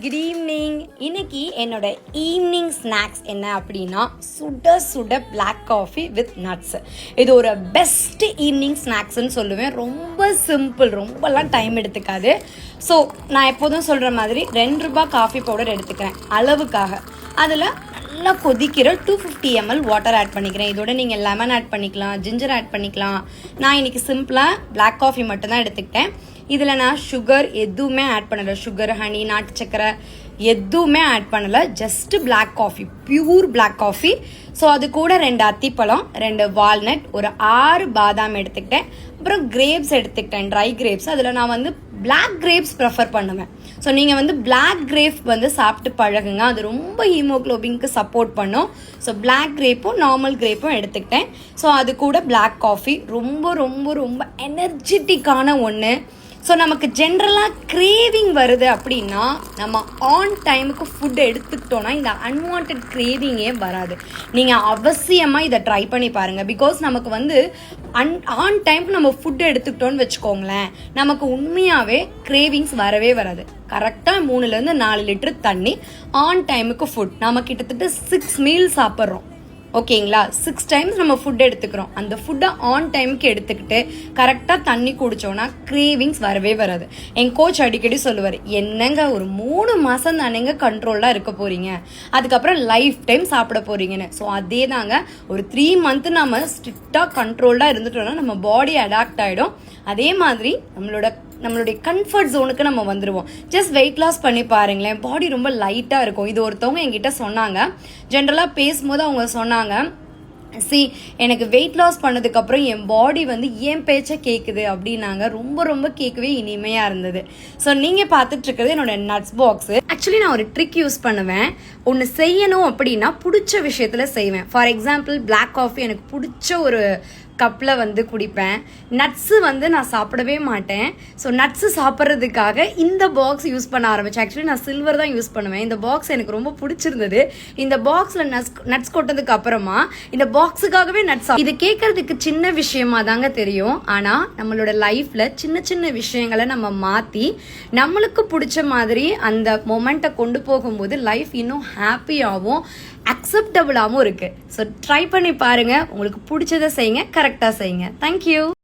Good evening. இன்னைக்கு என்னோட evening snacks என்ன அப்படின்னா சுட சுட பிளாக் காஃபி வித் நட்ஸ். இது ஒரு பெஸ்ட் ஈவினிங் ஸ்நாக்ஸ்ன்னு சொல்லுவேன். ரொம்ப சிம்பிள், ரொம்பலாம் டைம் எடுத்துக்காது. ஸோ நான் எப்போதும் சொல்கிற மாதிரி 2 ரூபாய் காஃபி பவுடர் எடுத்துக்கிறேன் அளவுக்காக. அதில் நல்லா கொதிக்கிற 250 ml வாட்டர் ஆட் பண்ணிக்கிறேன். இதோட நீங்கள் லெமன் ஆட் பண்ணிக்கலாம், ஜிஞ்சர் ஆட் பண்ணிக்கலாம். நான் இன்னைக்கு சிம்பிளாக பிளாக் காஃபி மட்டும்தான் எடுத்துக்கிட்டேன். இதில் நான் சுகர் எதுவுமே ஆட் பண்ணலை. சுகர், ஹனி, நாட்டு சக்கரை எதுவுமே ஆட் பண்ணலை. Just black coffee, pure black coffee. So அது கூட 2 அத்திப்பழம், 2 வால்நட், ஒரு 6 பாதாம் எடுத்துக்கிட்டேன். அப்புறம் கிரேப்ஸ் எடுத்துக்கிட்டேன், ட்ரை கிரேப்ஸ். அதில் நான் வந்து பிளாக் கிரேப்ஸ் ப்ரிஃபர் பண்ணுவேன். ஸோ நீங்கள் வந்து பிளாக் கிரேப் வந்து சாப்பிட்டு பழகுங்க, அது ரொம்ப ஹீமோக்ளோபின்க்கு சப்போர்ட் பண்ணும். ஸோ பிளாக் கிரேப்பும் நார்மல் கிரேப்பும் எடுத்துக்கிட்டேன். ஸோ அது கூட பிளாக் காஃபி ரொம்ப ரொம்ப ரொம்ப எனர்ஜெட்டிக்கான ஒன்று. ஸோ நமக்கு ஜென்ரலாக கிரேவிங் வருது அப்படின்னா நம்ம ஆன் டைமுக்கு ஃபுட் எடுத்துக்கிட்டோன்னா இந்த அன்வான்ட் கிரேவிங்கே வராது. நீங்கள் அவசியமாக இதை ட்ரை பண்ணி பாருங்கள். பிகாஸ் நமக்கு வந்து ஆன் டைமுக்கு நம்ம ஃபுட்டு எடுத்துக்கிட்டோன்னு வச்சுக்கோங்களேன், நமக்கு உண்மையாகவே கிரேவிங்ஸ் வரவே வராது. கரெக்டாக 3-4 லிட்டர் தண்ணி, ஆன் டைமுக்கு ஃபுட். நம்ம கிட்டத்தட்ட 6 மீல் சாப்பிட்றோம், ஓகேங்களா? 6 டைம்ஸ் நம்ம ஃபுட் எடுத்துக்கிறோம். அந்த ஃபுட்டை ஆன் டைமுக்கு எடுத்துக்கிட்டு கரெக்டாக தண்ணி குடித்தோன்னா கிரேவிங்ஸ் வரவே வராது. என் கோச் அடிக்கடி சொல்லுவார், என்னங்க ஒரு 3 மாதம் தானேங்க கண்ட்ரோலாக இருக்க போகிறீங்க, அதுக்கப்புறம் லைஃப் டைம் சாப்பிட போகிறீங்கன்னு. ஸோ அதே தாங்க, ஒரு 3 மந்த்து நம்ம ஸ்ட்ரிக்டாக கண்ட்ரோல்டாக இருந்துட்டோம்னா நம்ம பாடி அடாப்ட் ஆகிடும். அதே மாதிரி நம்மளுடைய கம்ஃபர்ட் ஜோனுக்கு நம்ம வந்துடுவோம். ஜஸ்ட் வெயிட் லாஸ் பண்ணி பாருங்களேன், பாடி ரொம்ப லைட்டாக இருக்கும். இது ஒருத்தவங்க என்கிட்ட சொன்னாங்க. ஜென்ரலாக பேசும்போது அவங்க சொன்னாங்க, எனக்கு வெயிட் லாஸ் பண்ணதுக்கப்புறம் என் பாடி வந்து என் பேச்சை கேட்குது அப்படின்னாங்க. ரொம்ப ரொம்ப கேட்கவே இனிமையாக இருந்தது. ஸோ நீங்கள் பார்த்துட்டு இருக்கிறது என்னோட நட்ஸ் பாக்ஸு. ஆக்சுவலி நான் ஒரு ட்ரிக் யூஸ் பண்ணுவேன். ஒன்று செய்யணும் அப்படின்னா பிடிச்ச விஷயத்தில் செய்வேன். ஃபார் எக்ஸாம்பிள் பிளாக் காஃபி எனக்கு பிடிச்ச ஒரு கப்பில் வந்து குடிப்பேன். நட்ஸு வந்து நான் சாப்பிடவே மாட்டேன். ஸோ நட்ஸு சாப்பிட்றதுக்காக இந்த பாக்ஸ் யூஸ் பண்ண ஆரம்பித்தேன். ஆக்சுவலி நான் சில்வர் தான் யூஸ் பண்ணுவேன். இந்த பாக்ஸ் எனக்கு ரொம்ப பிடிச்சிருந்தது. இந்த பாக்ஸில் நட்ஸ் கொட்டதுக்கு அப்புறமா இந்த பாக்ஸுக்காகவே நட்ஸ். இது கேட்கறதுக்கு சின்ன விஷயமா தாங்க தெரியும். ஆனால் நம்மளோட லைஃப்பில் சின்ன சின்ன விஷயங்களை நம்ம மாற்றி நம்மளுக்கு பிடிச்ச மாதிரி அந்த மொமெண்ட்டை கொண்டு போகும்போது லைஃப் இன்னும் ஹாப்பியாகவும் அக்செப்டபுளாகவும் இருக்குது. ஸோ ட்ரை பண்ணி பாருங்கள். உங்களுக்கு பிடிச்சதை செய்யுங்க, கரெக்டாக செய்யுங்க. தேங்க்யூ.